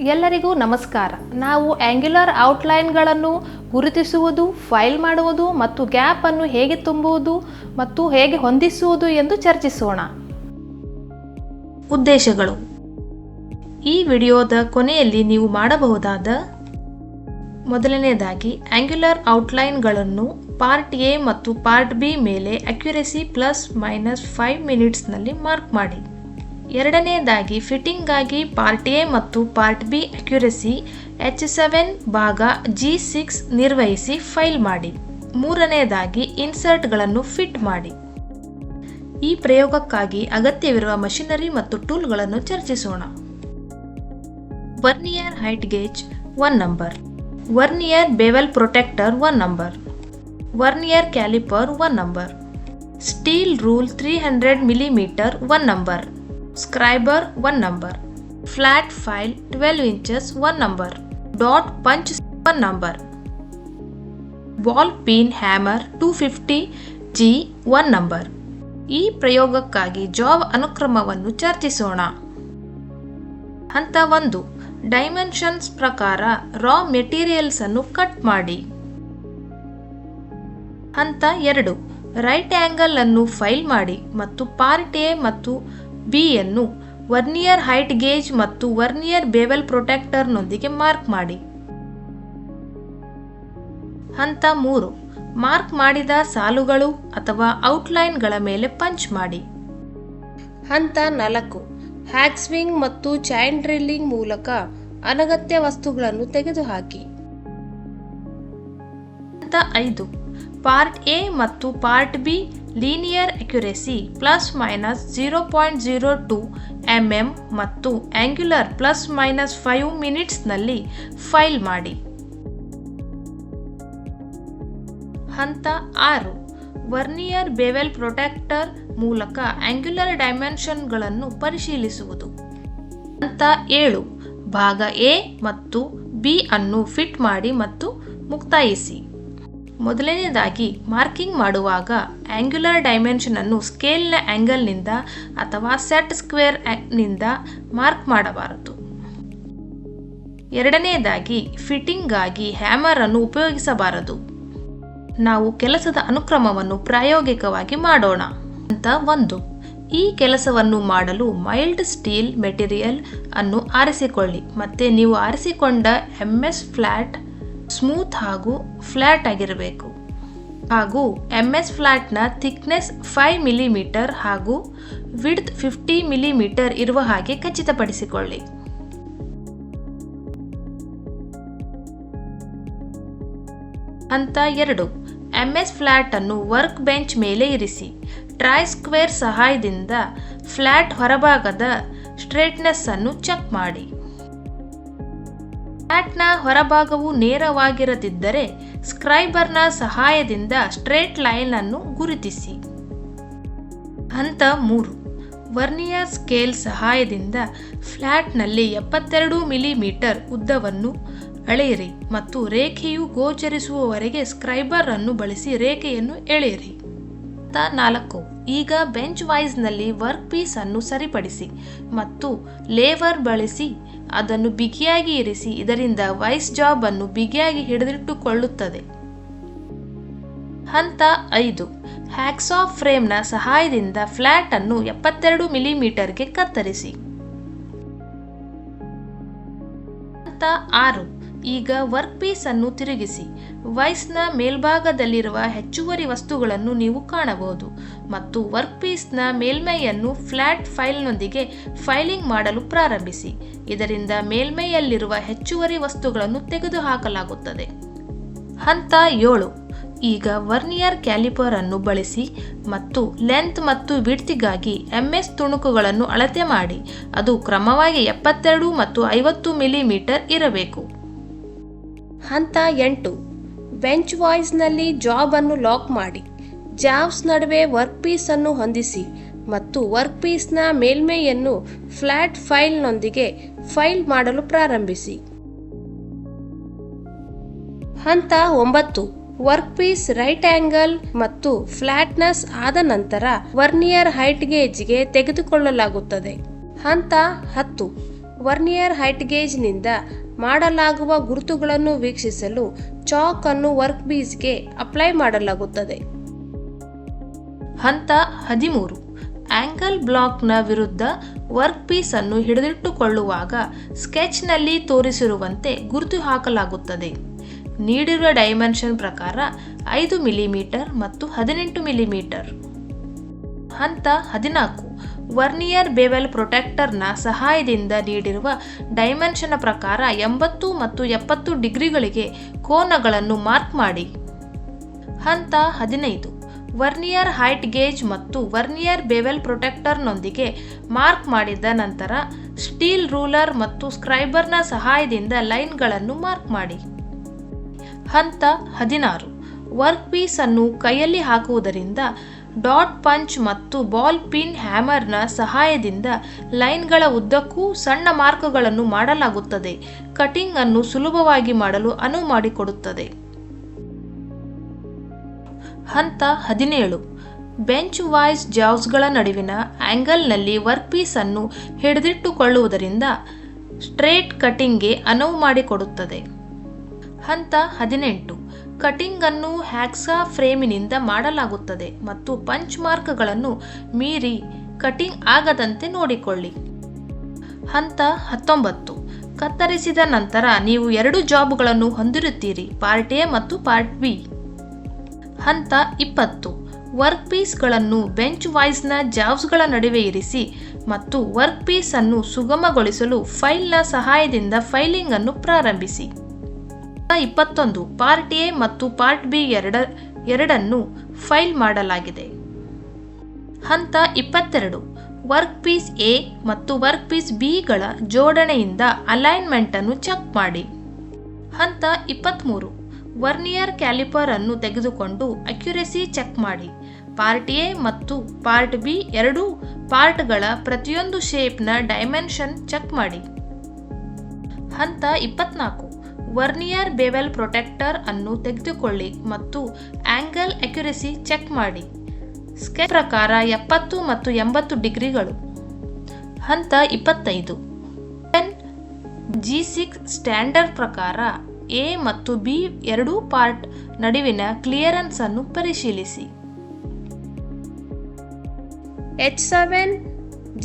ಎಲ್ಲರಿಗೂ ನಮಸ್ಕಾರ. ನಾವು ಆಂಗ್ಯುಲರ್ ಔಟ್ಲೈನ್ಗಳನ್ನು ಗುರುತಿಸುವುದು, ಫೈಲ್ ಮಾಡುವುದು ಮತ್ತು ಗ್ಯಾಪ್ ಅನ್ನು ಹೇಗೆ ತುಂಬುವುದು ಮತ್ತು ಹೇಗೆ ಹೊಂದಿಸುವುದು ಎಂದು ಚರ್ಚಿಸೋಣ. ಉದ್ದೇಶಗಳು: ಈ ವಿಡಿಯೋದ ಕೊನೆಯಲ್ಲಿ ನೀವು ಮಾಡಬಹುದಾದ ಮೊದಲನೆಯದಾಗಿ ಆಂಗ್ಯುಲರ್ ಔಟ್ಲೈನ್ಗಳನ್ನು ಪಾರ್ಟ್ ಎ ಮತ್ತು ಪಾರ್ಟ್ ಬಿ ಮೇಲೆ ಅಕ್ಯುರೆಸಿ ±5 ಮಿನಿಟ್ಸ್ನಲ್ಲಿ ಮಾರ್ಕ್ ಮಾಡಿ. ಎರಡನೆಯದಾಗಿ ಫಿಟ್ಟಿಂಗ್ಗಾಗಿ ಪಾರ್ಟ್ ಎ ಮತ್ತು ಪಾರ್ಟ್ ಬಿ ಅಕ್ಯುರೆಸಿ H7 ಭಾಗ G6 ನಿರ್ವಹಿಸಿ ಫೈಲ್ ಮಾಡಿ. ಮೂರನೆಯದಾಗಿ ಇನ್ಸರ್ಟ್ಗಳನ್ನು ಫಿಟ್ ಮಾಡಿ. ಈ ಪ್ರಯೋಗಕ್ಕಾಗಿ ಅಗತ್ಯವಿರುವ ಮಷಿನರಿ ಮತ್ತು ಟೂಲ್ಗಳನ್ನು ಚರ್ಚಿಸೋಣ. Vernier height gauge 1 number, vernier bevel protector 1 number, vernier caliper 1 number, steel rule 300 millimetre 1 number, scriber 1 number, flat file 12 inches 1 number, dot punch 1 number, ball peen hammer 250 G 1 number. ಈ ಪ್ರಯೋಗಕ್ಕಾಗಿ job ಅನುಕ್ರಮವನ್ನು ಚರ್ಚಿಸೋಣ. ಹಂತ 1, dimensions ಪ್ರಕಾರ raw materials ಅನ್ನು cut ಮಾಡಿ. ಹಂತ 2, right angle ಅನ್ನು ಫೈಲ್ ಮಾಡಿ ಮತ್ತು ಪಾರ್ಟ್ ಎ ಮತ್ತು ಬಿ ಅನ್ನು ವರ್ನಿಯರ್ ಹೈಟ್ ಗೇಜ್ ಮತ್ತು ವರ್ನಿಯರ್ ಬೆವೆಲ್ ಪ್ರೊಟೆಕ್ಟರ್ನೊಂದಿಗೆ ಮಾರ್ಕ್ ಮಾಡಿ. ಹಂತ 3, ಮಾರ್ಕ್ ಮಾಡಿದ ಸಾಲುಗಳು ಅಥವಾ ಔಟ್ಲೈನ್ಗಳ ಮೇಲೆ ಪಂಚ್ ಮಾಡಿ. ಹಂತ 4, ಹ್ಯಾಕ್ಸ್ವಿಂಗ್ ಮತ್ತು ಚೈನ್ ಡ್ರಿಲ್ಲಿಂಗ್ ಮೂಲಕ ಅನಗತ್ಯ ವಸ್ತುಗಳನ್ನು ತೆಗೆದುಹಾಕಿ. ಹಂತ 5, ಪಾರ್ಟ್ ಎ ಮತ್ತು part B linear accuracy ±0.02 mm ಮತ್ತು ಆಂಗ್ಯುಲರ್ ±5 ಮಿನಿಟ್ಸ್ನಲ್ಲಿ ಫೈಲ್ ಮಾಡಿ. ಹಂತ 6, ವರ್ನಿಯರ್ ಬೆವೆಲ್ ಪ್ರೊಟೆಕ್ಟರ್ ಮೂಲಕ ಆಂಗ್ಯುಲರ್ ಡೈಮೆನ್ಷನ್ಗಳನ್ನು ಪರಿಶೀಲಿಸುವುದು. ಹಂತ 7, ಭಾಗ ಎ ಮತ್ತು ಬಿ ಅನ್ನು ಫಿಟ್ ಮಾಡಿ ಮತ್ತು ಮುಕ್ತಾಯಿಸಿ. ಮೊದಲನೆಯದಾಗಿ ಮಾರ್ಕಿಂಗ್ ಮಾಡುವಾಗ ಆಂಗ್ಯುಲರ್ ಡೈಮೆನ್ಷನ್ ಅನ್ನು ಸ್ಕೇಲ್ನ ಆಂಗಲ್ನಿಂದ ಅಥವಾ ಸೆಟ್ ಸ್ಕ್ವೇರ್ ನಿಂದ ಮಾರ್ಕ್ ಮಾಡಬಾರದು. ಎರಡನೆಯದಾಗಿ ಫಿಟ್ಟಿಂಗ್ಗಾಗಿ ಹ್ಯಾಮರ್ ಅನ್ನು ಉಪಯೋಗಿಸಬಾರದು. ನಾವು ಕೆಲಸದ ಅನುಕ್ರಮವನ್ನು ಪ್ರಾಯೋಗಿಕವಾಗಿ ಮಾಡೋಣ. ಹಂತ 1, ಈ ಕೆಲಸವನ್ನು ಮಾಡಲು ಮೈಲ್ಡ್ ಸ್ಟೀಲ್ ಮೆಟೀರಿಯಲ್ ಅನ್ನು ಆರಿಸಿಕೊಳ್ಳಿ. ಮತ್ತೆ ನೀವು ಆರಿಸಿಕೊಂಡ MS ಫ್ಲಾಟ್ ಸ್ಮೂತ್ ಹಾಗೂ ಫ್ಲಾಟ್ ಆಗಿರಬೇಕು ಹಾಗೂ MS ಫ್ಲಾಟ್ನ ಥಿಕ್ನೆಸ್ 5 ಮಿಲಿಮೀಟರ್ ಹಾಗೂ ವಿಡ್ತ್ 50 ಮಿಲಿಮೀಟರ್ ಇರುವ ಹಾಗೆ ಖಚಿತಪಡಿಸಿಕೊಳ್ಳಿ. ಹಂತ 2, MS ಫ್ಲಾಟ್ ಅನ್ನು ವರ್ಕ್ ಬೆಂಚ್ ಮೇಲೆ ಇರಿಸಿ. ಟ್ರೈ ಸ್ಕ್ವೇರ್ ಸಹಾಯದಿಂದ ಫ್ಲಾಟ್ ಹೊರಭಾಗದ ಸ್ಟ್ರೇಟ್ನೆಸ್ ಅನ್ನು ಚೆಕ್ ಮಾಡಿ. ಫ್ಲಾಟ್ನ ಹೊರಭಾಗವು ನೇರವಾಗಿರದಿದ್ದರೆ ಸ್ಕ್ರೈಬರ್ನ ಸಹಾಯದಿಂದ ಸ್ಟ್ರೇಟ್ ಲೈನ್ ಅನ್ನು ಗುರುತಿಸಿ. ಹಂತ 3, ವರ್ನಿಯರ್ ಸ್ಕೇಲ್ ಸಹಾಯದಿಂದ ಫ್ಲಾಟ್ನಲ್ಲಿ 72 ಮಿಲಿಮೀಟರ್ ಉದ್ದವನ್ನು ಅಳೆಯಿರಿ ಮತ್ತು ರೇಖೆಯು ಗೋಚರಿಸುವವರೆಗೆ ಸ್ಕ್ರೈಬರ್ ಅನ್ನು ಬಳಸಿ ರೇಖೆಯನ್ನು ಎಳೆಯಿರಿ. ಹಂತ 4, ಈಗ ಬೆಂಚ್ ವೈಸ್ನಲ್ಲಿ ವರ್ಕ್ ಪೀಸ್ ಅನ್ನು ಸರಿಪಡಿಸಿ ಮತ್ತು ಲೇವರ್ ಬಳಸಿ ಅದನ್ನು ಬಿಗಿಯಾಗಿ ಇರಿಸಿ. ಇದರಿಂದ ವೈಸ್ ಜಾಬ್ ಅನ್ನು ಬಿಗಿಯಾಗಿ ಹಿಡಿದಿಟ್ಟುಕೊಳ್ಳುತ್ತದೆ. ಹಂತ 5, ಹ್ಯಾಕ್ಸಾ ಫ್ರೇಮ್ನ ಸಹಾಯದಿಂದ ಫ್ಲಾಟ್ ಅನ್ನು 72 ಮಿಲಿಮೀಟರ್ಗೆ ಕತ್ತರಿಸಿ. ಹಂತ 6, ಈಗ ವರ್ಕ್ ಪೀಸ್ ಅನ್ನು ತಿರುಗಿಸಿ. ವೈಸ್ನ ಮೇಲ್ಭಾಗದಲ್ಲಿರುವ ಹೆಚ್ಚುವರಿ ವಸ್ತುಗಳನ್ನು ನೀವು ಕಾಣಬಹುದು ಮತ್ತು ವರ್ಕ್ ಪೀಸ್ನ ಮೇಲ್ಮೈಯನ್ನು ಫ್ಲಾಟ್ ಫೈಲ್ನೊಂದಿಗೆ ಫೈಲಿಂಗ್ ಮಾಡಲು ಪ್ರಾರಂಭಿಸಿ. ಇದರಿಂದ ಮೇಲ್ಮೈಯಲ್ಲಿರುವ ಹೆಚ್ಚುವರಿ ವಸ್ತುಗಳನ್ನು ತೆಗೆದುಹಾಕಲಾಗುತ್ತದೆ. ಹಂತ 7, ಈಗ ವರ್ನಿಯರ್ ಕ್ಯಾಲಿಪರ್ ಅನ್ನು ಬಳಸಿ ಮತ್ತು ಲೆಂತ್ ಮತ್ತು ವಿಡ್ತಿಗಾಗಿ MS ತುಣುಕುಗಳನ್ನು ಅಳತೆ ಮಾಡಿ. ಅದು ಕ್ರಮವಾಗಿ 72 ಮತ್ತು 50 ಮಿಲಿಮೀಟರ್ ಇರಬೇಕು. ಹಂತ 8, ಬೆಂಚ್ ವಾಯ್ಸ್ನಲ್ಲಿ ಜಾಬ್ ಅನ್ನು ಲಾಕ್ ಮಾಡಿ. ಜಾಬ್ಸ್ ನಡುವೆ ವರ್ಕ್ ಪೀಸ್ ಅನ್ನು ಹೊಂದಿಸಿ ಮತ್ತು ವರ್ಕ್ ಪೀಸ್ನ ಮೇಲ್ಮೈಯನ್ನು ಫ್ಲಾಟ್ ಫೈಲ್ನೊಂದಿಗೆ ಫೈಲ್ ಮಾಡಲು ಪ್ರಾರಂಭಿಸಿ. ಹಂತ 9, ವರ್ಕ್ ಪೀಸ್ ರೈಟ್ ಆಂಗಲ್ ಮತ್ತು ಫ್ಲಾಟ್ನೆಸ್ ಆದ ನಂತರ ವರ್ನಿಯರ್ ಹೈಟ್ ಗೇಜ್ಗೆ ತೆಗೆದುಕೊಳ್ಳಲಾಗುತ್ತದೆ. ಹಂತ 10, ವರ್ನಿಯರ್ ಹೈಟ್ ಗೇಜ್ನಿಂದ ಮಾಡಲಾಗುವ ಗುರುತುಗಳನ್ನು ವೀಕ್ಷಿಸಲು ಚಾಕ್ ಅನ್ನು ವರ್ಕ್ ಪೀಸ್ಗೆ ಅಪ್ಲೈ ಮಾಡಲಾಗುತ್ತದೆ. ಹಂತ 13. ಆಂಗಲ್ ಬ್ಲಾಕ್ನ ವಿರುದ್ಧ ವರ್ಕ್ ಪೀಸ್ ಅನ್ನು ಹಿಡಿದಿಟ್ಟುಕೊಳ್ಳುವಾಗ ಸ್ಕೆಚ್ನಲ್ಲಿ ತೋರಿಸಿರುವಂತೆ ಗುರುತು ಹಾಕಲಾಗುತ್ತದೆ. ನೀಡಿರುವ ಡೈಮೆನ್ಷನ್ ಪ್ರಕಾರ 5 ಮಿಲಿಮೀಟರ್ ಮತ್ತು 18 ಮಿಲಿಮೀಟರ್. ಹಂತ 14. ವರ್ನಿಯರ್ ಬೆವೆಲ್ ಪ್ರೊಟೆಕ್ಟರ್ನ ಸಹಾಯದಿಂದ ನೀಡಿರುವ ಡೈಮೆನ್ಷನ್ ಪ್ರಕಾರ 80 ಮತ್ತು 70 ಡಿಗ್ರಿಗಳಿಗೆ ಕೋನಗಳನ್ನು ಮಾರ್ಕ್ ಮಾಡಿ. ಹಂತ 15. ವರ್ನಿಯರ್ ಹೈಟ್ ಗೇಜ್ ಮತ್ತು ವರ್ನಿಯರ್ ಬೆವೆಲ್ ಪ್ರೊಟೆಕ್ಟರ್ನೊಂದಿಗೆ ಮಾರ್ಕ್ ಮಾಡಿದ ನಂತರ ಸ್ಟೀಲ್ ರೂಲರ್ ಮತ್ತು ಸ್ಕ್ರೈಬರ್ನ ಸಹಾಯದಿಂದ ಲೈನ್ಗಳನ್ನು ಮಾರ್ಕ್ ಮಾಡಿ. ಹಂತ 16. ವರ್ಕ್ ಪೀಸ್ ಅನ್ನು ಕೈಯಲ್ಲಿ ಹಾಕುವುದರಿಂದ ಡಾಟ್ ಪಂಚ್ ಮತ್ತು ಬಾಲ್ ಪಿನ್ ಹ್ಯಾಮರ್ನ ಸಹಾಯದಿಂದ ಲೈನ್ಗಳ ಉದ್ದಕ್ಕೂ ಸಣ್ಣ ಮಾರ್ಕ್ಗಳನ್ನು ಮಾಡಲಾಗುತ್ತದೆ. ಕಟಿಂಗ್ ಅನ್ನು ಸುಲಭವಾಗಿ ಮಾಡಲು ಅನುವು ಮಾಡಿಕೊಡುತ್ತದೆ. ಹಂತ 17. ಬೆಂಚ್ ವಾಯ್ಸ್ ಜಾವ್ಸ್ಗಳ ನಡುವಿನ ಆಂಗಲ್ನಲ್ಲಿ ವರ್ಕ್ ಪೀಸ್ ಅನ್ನು ಹಿಡಿದಿಟ್ಟುಕೊಳ್ಳುವುದರಿಂದ ಸ್ಟ್ರೇಟ್ ಕಟಿಂಗ್ಗೆ ಅನುವು ಮಾಡಿಕೊಡುತ್ತದೆ. ಹಂತ 18. ಕಟಿಂಗ್ ಅನ್ನು ಹ್ಯಾಕ್ಸಾ ಫ್ರೇಮಿನಿಂದ ಮಾಡಲಾಗುತ್ತದೆ ಮತ್ತು ಪಂಚ್ ಮಾರ್ಕ್ಗಳನ್ನು ಮೀರಿ ಕಟಿಂಗ್ ಆಗದಂತೆ ನೋಡಿಕೊಳ್ಳಿ. ಹಂತ 19. ಕತ್ತರಿಸಿದ ನಂತರ ನೀವು 2 ಜಾಬ್ಗಳನ್ನು ಹೊಂದಿರುತ್ತೀರಿ, ಪಾರ್ಟ್ ಎ ಮತ್ತು ಪಾರ್ಟ್ ಬಿ. ಹಂತ 20. ವರ್ಕ್ ಪೀಸ್ಗಳನ್ನು ಬೆಂಚ್ ವಾಯ್ಸ್ನ ಜಾವ್ಸ್ಗಳ ನಡುವೆ ಇರಿಸಿ ಮತ್ತು ವರ್ಕ್ ಪೀಸ್ ಅನ್ನು ಸುಗಮಗೊಳಿಸಲು ಫೈಲ್ನ ಸಹಾಯದಿಂದ ಫೈಲಿಂಗ್ ಅನ್ನು ಪ್ರಾರಂಭಿಸಿ. 21. ಪಾರ್ಟ್ ಎ ಮತ್ತು ಪಾರ್ಟ್ ಬಿ ಎರಡನ್ನು ಫೈಲ್ ಮಾಡಲಾಗಿದೆ. ಹಂತ 22. ವರ್ಕ್ ಪೀಸ್ ಎ ಮತ್ತು ವರ್ಕ್ ಪೀಸ್ ಬಿಗಳ ಜೋಡಣೆಯಿಂದ ಅಲೈನ್ಮೆಂಟ್ ಅನ್ನು ಚೆಕ್ ಮಾಡಿ. ಹಂತ 23. ವರ್ನಿಯರ್ ಕ್ಯಾಲಿಪರ್ ಅನ್ನು ತೆಗೆದುಕೊಂಡು ಅಕ್ಯುರೆಸಿ ಚೆಕ್ ಮಾಡಿ. ಪಾರ್ಟ್ ಎ ಮತ್ತು ಪಾರ್ಟ್ ಬಿ ಎರಡೂ ಪಾರ್ಟ್ಗಳ ಪ್ರತಿಯೊಂದು ಶೇಪ್ನ ಡೈಮೆನ್ಷನ್ ಚೆಕ್ ಮಾಡಿ. ಹಂತ 24. ವರ್ನಿಯರ್ ಬೆವೆಲ್ ಪ್ರೊಟೆಕ್ಟರ್ ಅನ್ನು ತೆಗೆದುಕೊಳ್ಳಿ ಮತ್ತು ಆಂಗಲ್ ಅಕ್ಯುರೆಸಿ ಚೆಕ್ ಮಾಡಿ. ಸ್ಕೆಚ್ ಪ್ರಕಾರ 70 ಮತ್ತು 80 ಡಿಗ್ರಿಗಳು. ಹಂತ 25. G6 ಸ್ಟ್ಯಾಂಡರ್ಡ್ ಪ್ರಕಾರ ಎ ಮತ್ತು ಬಿ ಎರಡೂ ಪಾರ್ಟ್ ನಡುವಿನ ಕ್ಲಿಯರೆನ್ಸ್ ಅನ್ನು ಪರಿಶೀಲಿಸಿ. H7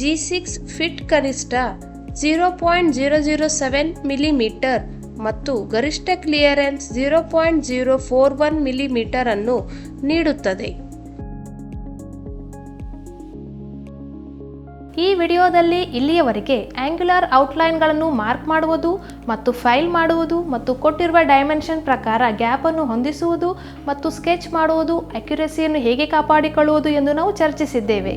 G6 ಫಿಟ್ ಕನಿಷ್ಠ 0.007 ಮಿಲಿಮೀಟರ್ ಮತ್ತು ಗರಿಷ್ಠ ಕ್ಲಿಯರೆನ್ಸ್ 0.041 ಮಿಲಿಮೀಟರ್ ಅನ್ನು ನೀಡುತ್ತದೆ. ಈ ವಿಡಿಯೋದಲ್ಲಿ ಇಲ್ಲಿಯವರೆಗೆ ಆಂಗ್ಯುಲರ್ ಔಟ್ಲೈನ್ಗಳನ್ನು ಮಾರ್ಕ್ ಮಾಡುವುದು ಮತ್ತು ಫೈಲ್ ಮಾಡುವುದು ಮತ್ತು ಕೊಟ್ಟಿರುವ ಡೈಮೆನ್ಷನ್ ಪ್ರಕಾರ ಗ್ಯಾಪ್ ಅನ್ನು ಹೊಂದಿಸುವುದು ಮತ್ತು ಸ್ಕೆಚ್ ಮಾಡುವುದು, ಅಕ್ಯುರೆಸಿಯನ್ನು ಹೇಗೆ ಕಾಪಾಡಿಕೊಳ್ಳುವುದು ಎಂದು ನಾವು ಚರ್ಚಿಸಿದ್ದೇವೆ.